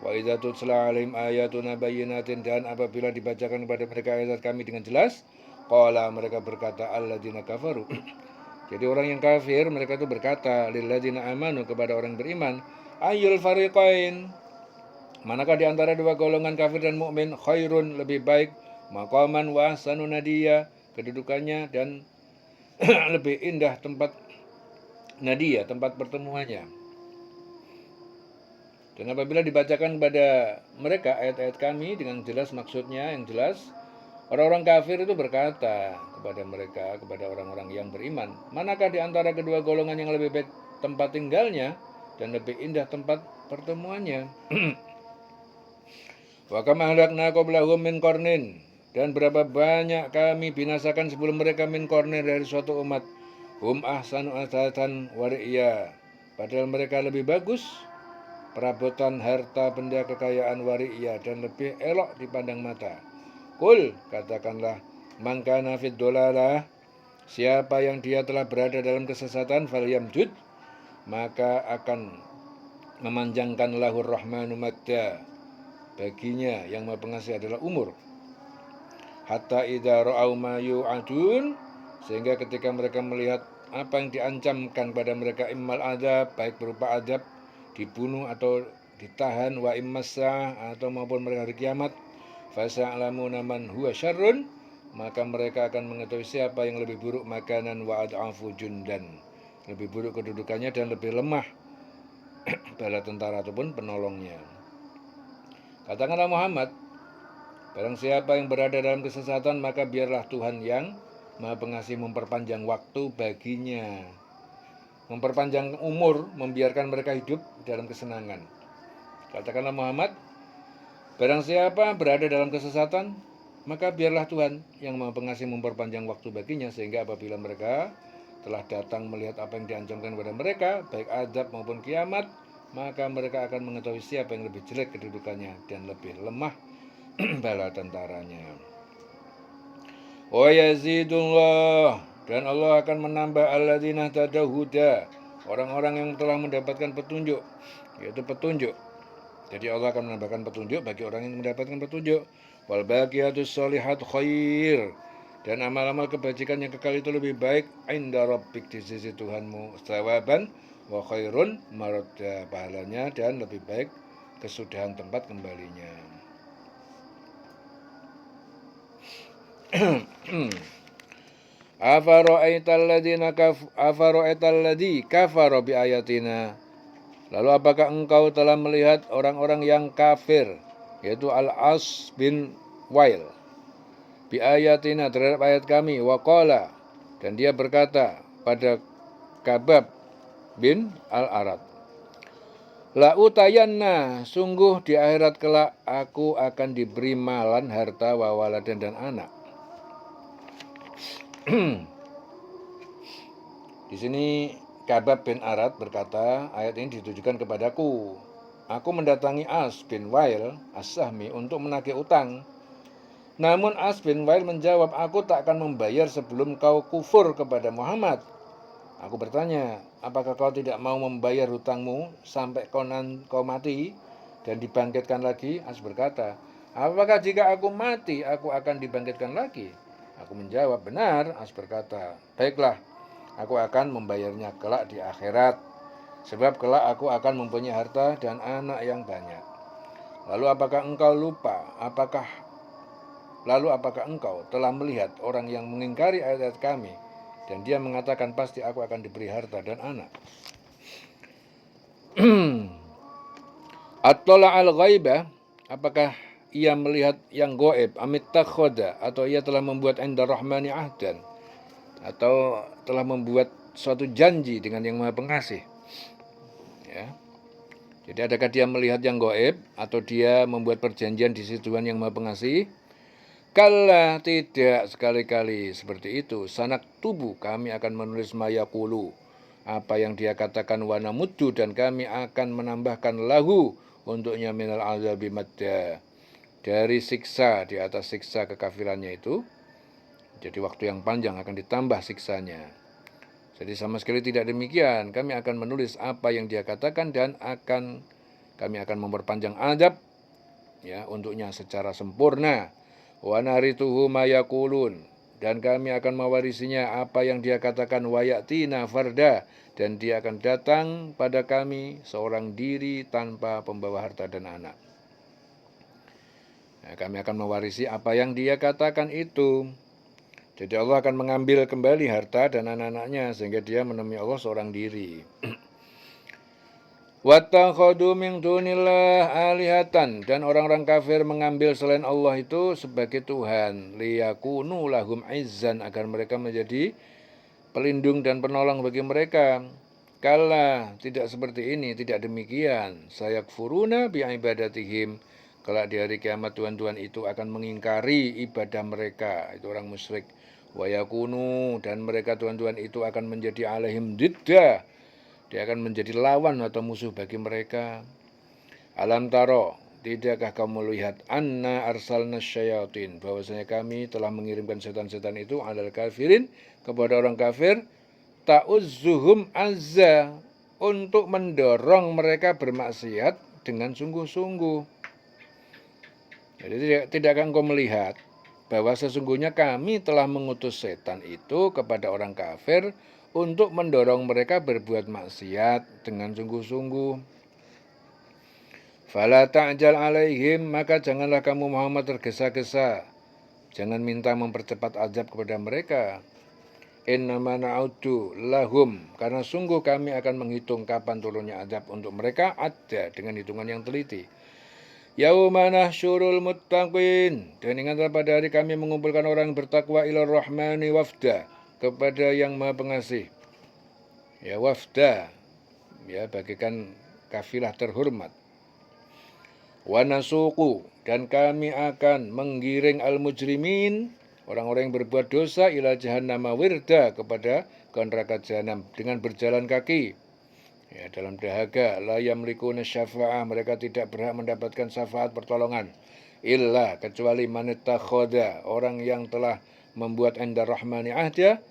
Wa idza tutla 'alaihim ayatuna bayyinatin, dan apabila dibacakan kepada mereka ayat kami dengan jelas, qala, mereka berkata, alladzina kafaru, jadi orang yang kafir, mereka itu berkata, lilladzina amanu, kepada orang beriman, ayyul fariqain, manakah di antara dua golongan kafir dan mukmin, khairun, lebih baik, maqaman wa ahsanu nadiyya, kedudukannya, dan lebih indah tempat nadia, tempat pertemuannya. Dan apabila dibacakan kepada mereka ayat-ayat kami dengan jelas, maksudnya yang jelas, orang-orang kafir itu berkata kepada mereka, kepada orang-orang yang beriman, manakah di antara kedua golongan yang lebih baik tempat tinggalnya dan lebih indah tempat pertemuannya? Wa kam ahlakna qablahum min qarnin, dan berapa banyak kami binasakan sebelum mereka min qarnin, dari suatu umat, hum ahsanu asatan wari'ya, padahal mereka lebih bagus perabotan, harta, benda, kekayaan, wari'ya, dan lebih elok dipandang mata. Qul, katakanlah, man kana fid dolalah, siapa yang dia telah berada dalam kesesatan, falyamjud, maka akan memanjangkan lahur rahmanu madda, baginya yang Maha Pengasih adalah umur. Hatta idza ra'au ma yu'adun, sehingga ketika mereka melihat apa yang diancamkan pada mereka, immal adab, baik berupa adab, dibunuh atau ditahan, wa immasa, atau maupun mereka hari kiamat, fasa'lamuna man huwa syarrun, maka mereka akan mengetahui siapa yang lebih buruk makanan, wa ad'afu jundan, lebih buruk kedudukannya dan lebih lemah bala tentara ataupun penolongnya. Katakanlah Muhammad, barang siapa yang berada dalam kesesatan, maka biarlah Tuhan yang Maha Pengasih memperpanjang waktu baginya, memperpanjang umur, membiarkan mereka hidup dalam kesenangan. Katakanlah Muhammad, barang siapa berada dalam kesesatan, maka biarlah Tuhan yang Maha Pengasih memperpanjang waktu baginya, sehingga apabila mereka telah datang melihat apa yang diancamkan kepada mereka, baik azab maupun kiamat, maka mereka akan mengetahui siapa yang lebih jelek kedudukannya dan lebih lemah bala tentaranya. Wa yazidullah, dan Allah akan menambah alladzina tadau huda, orang-orang yang telah mendapatkan petunjuk, yaitu petunjuk. Jadi Allah akan menambahkan petunjuk bagi orang yang mendapatkan petunjuk. Wal baqiyatus sholihat khair, dan amal-amal kebajikan yang kekal itu lebih baik inda rabbik, di sisi Tuhanmu, thawaban wa khairun maradda, pahalanya, dan lebih baik kesudahan tempat kembalinya. Afara'aital ladzi kafara bi ayatina. Lalu apakah engkau telah melihat orang-orang yang kafir, yaitu Al-As bin Wail, bi ayatina, terhadap ayat kami, waqala, dan dia berkata pada Kabab bin Al-Arad, la utayanna, sungguh di akhirat kelak aku akan diberi malan, harta, wa waladan, dan anak. Di sini Kabab bin Arad berkata, ayat ini ditujukan kepadaku. Aku mendatangi As bin Wail As-Sahmi untuk menagih utang. Namun As bin Wail menjawab, aku tak akan membayar sebelum kau kufur kepada Muhammad. Aku bertanya, apakah kau tidak mau membayar hutangmu sampai kau mati dan dibangkitkan lagi? As berkata, apakah jika aku mati aku akan dibangkitkan lagi? Aku menjawab, benar. As berkata, baiklah, aku akan membayarnya kelak di akhirat, sebab kelak aku akan mempunyai harta dan anak yang banyak. Lalu apakah engkau telah melihat orang yang mengingkari ayat-ayat kami, dan dia mengatakan pasti aku akan diberi harta dan anak? At-tala al-ghaibah, apakah ia melihat yang goib, amit takhoda, atau ia telah membuat inda rahmani ahdan, atau telah membuat suatu janji dengan yang Maha Pengasih. Ya. Jadi adakah dia melihat yang goib, atau dia membuat perjanjian di sisi Tuhan yang Maha Pengasih? Kalla, tidak sekali-kali seperti itu. Sanak tubuh, kami akan menulis mayakulu, apa yang dia katakan, wa namuddu, dan kami akan menambahkan lahu untuknya minal azabi madda, dari siksa di atas siksa kekafirannya itu. Jadi waktu yang panjang akan ditambah siksanya. Jadi sama sekali tidak demikian. Kami akan menulis apa yang dia katakan, dan kami akan memperpanjang azab, ya, untuknya secara sempurna. Wa narituhu ma yaqulun, dan kami akan mewarisinya apa yang dia katakan, wa yatina farda, dan dia akan datang pada kami seorang diri tanpa pembawa harta dan anak. Nah, kami akan mewarisi apa yang dia katakan itu. Jadi Allah akan mengambil kembali harta dan anak-anaknya, sehingga dia menemui Allah seorang diri. Wattakhadhu min dunillah alihatan, dan orang-orang kafir mengambil selain Allah itu sebagai Tuhan, liyakunu lahum izzan, agar mereka menjadi pelindung dan penolong bagi mereka. Kala, tidak seperti ini, tidak demikian. Sayakfuruna bi'ibadatihim, kelak di hari kiamat Tuhan-Tuhan itu akan mengingkari ibadah mereka, itu orang musyrik. Wa yakunu, dan mereka Tuhan-Tuhan itu akan menjadi alaihim didda, dia akan menjadi lawan atau musuh bagi mereka. Alam taro, tidakkah kamu lihat, anna arsalna syayatin, bahwasanya kami telah mengirimkan setan-setan itu alal kafirin, kepada orang kafir, ta'uzzuhum azza, untuk mendorong mereka bermaksiat dengan sungguh-sungguh. Jadi tidakkah engkau melihat bahwa sesungguhnya kami telah mengutus setan itu kepada orang kafir untuk mendorong mereka berbuat maksiat dengan sungguh-sungguh. Fala ta'jal alaihim, maka janganlah kamu Muhammad tergesa-gesa, jangan minta mempercepat azab kepada mereka. Innama na'uddu lahum, karena sungguh kami akan menghitung kapan turunnya azab untuk mereka, ada dengan hitungan yang teliti. Yauma nahsyurul muttaqin, dan ingatlah pada hari kami mengumpulkan orang bertakwa ila rahmani wafda, kepada yang Maha Pengasih. Ya, wafda, ya, bagikan kafilah terhormat. Wa nasuqu, dan kami akan menggiring al-mujrimin, orang-orang yang berbuat dosa, ila jahannama wirda, kepada neraka jahanam dengan berjalan kaki. Ya, dalam dahaga, la yamlikuna syafa'ah, mereka tidak berhak mendapatkan syafaat pertolongan, illa, kecuali manittakhadha, orang yang telah membuat inda rahmani ahda,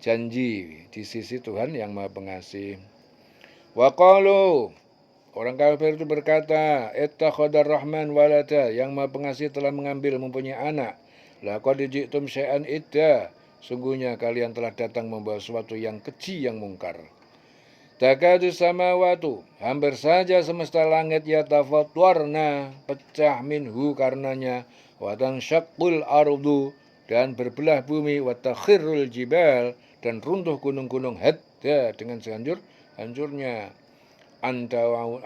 janji di sisi Tuhan yang Maha Pengasih. Wa qalu, orang kafir itu berkata, ittakhadar rahman walada, yang Maha Pengasih telah mengambil mempunyai anak. Laqad ji'tum syai'an idda, sungguhnya kalian telah datang membawa sesuatu yang keji, yang mungkar. Takadu samawatu, hampir saja semesta langit yatafatwarna, pecah minhu karenanya, wa tansyaqqul ardu, dan berbelah bumi, wa takhirrul jibal, dan runtuh gunung-gunung, hadda, dengan sehancur-hancurnya. Anta'au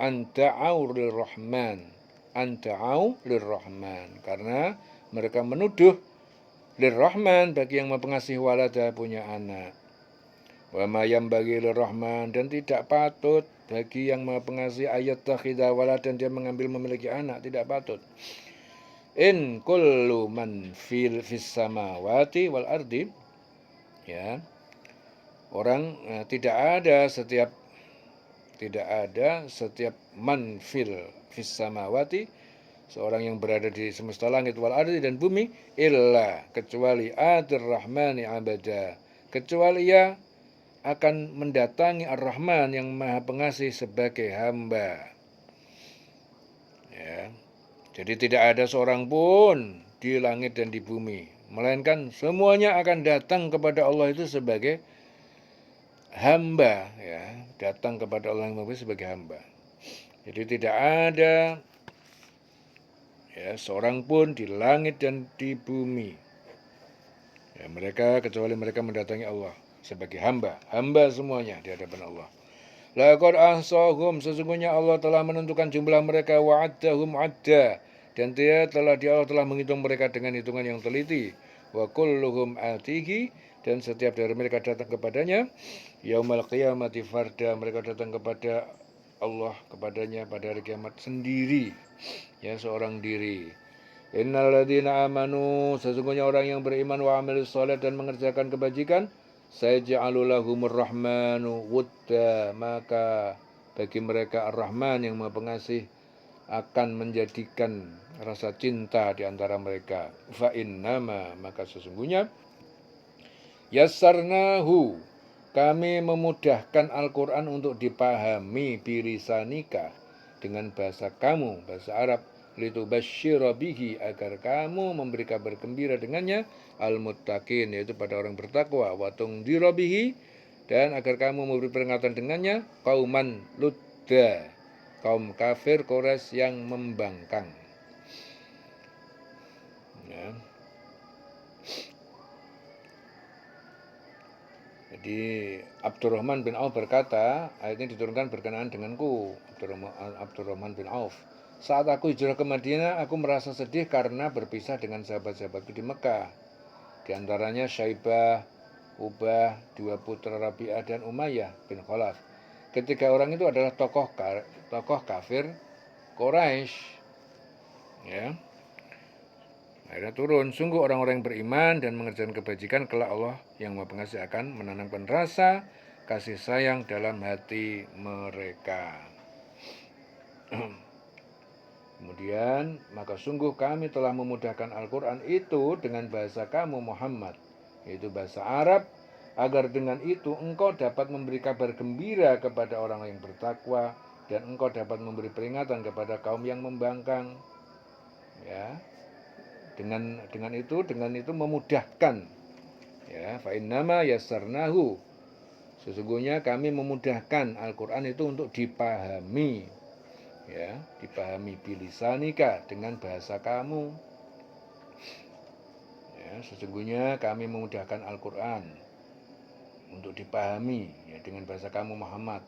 lirrahman, anta'au lirrahman, karena mereka menuduh lirrahman, bagi yang Maha Pengasih, walada, punya anak. Wa ma yambaghi lirrahman, dan tidak patut bagi yang Maha Pengasih ayat takhidha waladan, dia mengambil memiliki anak, tidak patut. In kullu man fis samawati wal ardi, ya, orang tidak ada setiap man fis samawati, seorang yang berada di semesta langit, wal ardi, dan bumi, illa, kecuali atir rahmani abada, kecuali ia akan mendatangi Ar-Rahman yang Maha Pengasih sebagai hamba. Ya. Jadi tidak ada seorang pun di langit dan di bumi, melainkan semuanya akan datang kepada Allah itu sebagai hamba, ya, datang kepada Allah yang Maha Pengasih sebagai hamba. Jadi tidak ada, ya, seorang pun di langit dan di bumi, ya, mereka, kecuali mereka mendatangi Allah sebagai hamba semuanya di hadapan Allah. Laqad ahsahum, sesungguhnya Allah telah menentukan jumlah mereka, wa'addahum adda, dan Allah telah menghitung mereka dengan hitungan yang teliti. Wa kulluhum atihi, dan setiap dari mereka datang kepadanya yaumal qiyamati farda, mereka datang kepada Allah, kepadanya pada hari kiamat sendiri, ya, seorang diri. Innal ladzina amanu, sesungguhnya orang yang beriman, wa amilus shalih, dan mengerjakan kebajikan, sayaj'alu lahumur rahmanu wudda, maka bagi mereka Ar-Rahman yang Maha Pengasih akan menjadikan rasa cinta di antara mereka. Fa innama, maka sesungguhnya, yassarnahu, kami memudahkan Al-Quran untuk dipahami, birisanika, dengan bahasa kamu, bahasa Arab, litubasysyira bihi, agar kamu memberi kabar gembira dengannya, al-muttaqin, yaitu pada orang bertakwa, wa tungdira bihi, dan agar kamu memberi peringatan dengannya, kauman ludda, kaum kafir Quraisy yang membangkang. Ya. Jadi Abdurrahman bin Auf berkata, ayat ini diturunkan berkenaan denganku, Abdurrahman bin Auf. Saat aku hijrah ke Madinah, aku merasa sedih karena berpisah dengan sahabat-sahabatku di Mekah. Di antaranya Syaibah, Ubah, dua putra Rabi'ah, dan Umayyah bin Khalaf. Ketiga orang itu adalah tokoh kafir Quraisy. Ya. Akhirnya turun, sungguh orang-orang yang beriman dan mengerjakan kebajikan, kelak Allah yang Maha Pengasih akan menanamkan rasa kasih sayang dalam hati mereka. Kemudian, maka sungguh kami telah memudahkan Al-Quran itu dengan bahasa kamu Muhammad, yaitu bahasa Arab, agar dengan itu engkau dapat memberi kabar gembira kepada orang yang bertakwa, dan engkau dapat memberi peringatan kepada kaum yang membangkang. Ya, dengan itu memudahkan, ya, fa innama yassarnahu, sesungguhnya kami memudahkan Al-Quran itu untuk dipahami, ya, dipahami bilisanika, dengan bahasa kamu, ya, sesungguhnya kami memudahkan Al-Quran untuk dipahami, ya, dengan bahasa kamu Muhammad,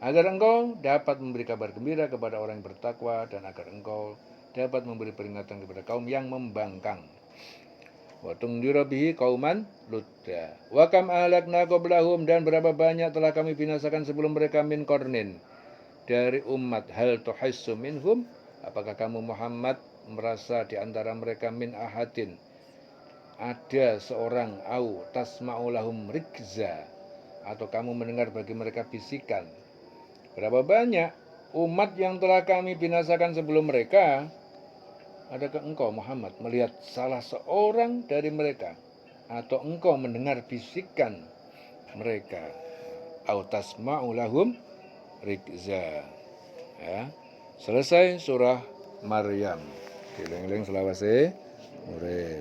agar engkau dapat memberi kabar gembira kepada orang yang bertakwa, dan agar engkau dapat memberi peringatan kepada kaum yang membangkang. Wa tungdira bihi qauman ludda. Wa kam ahlakna qablahum, dan berapa banyak telah kami binasakan sebelum mereka, min qarnin, dari umat, hal tuhissu minhum, apakah kamu Muhammad merasa di antara mereka, min ahadin, ada seorang, au tasma'u lahum rikza, atau kamu mendengar bagi mereka bisikan. Berapa banyak umat yang telah kami binasakan sebelum mereka, adakah engkau Muhammad melihat salah seorang dari mereka, atau engkau mendengar bisikan mereka, au tasma'u lahum Rikza. Ya. Selesai surah Maryam. Dieling-eling selawase urip.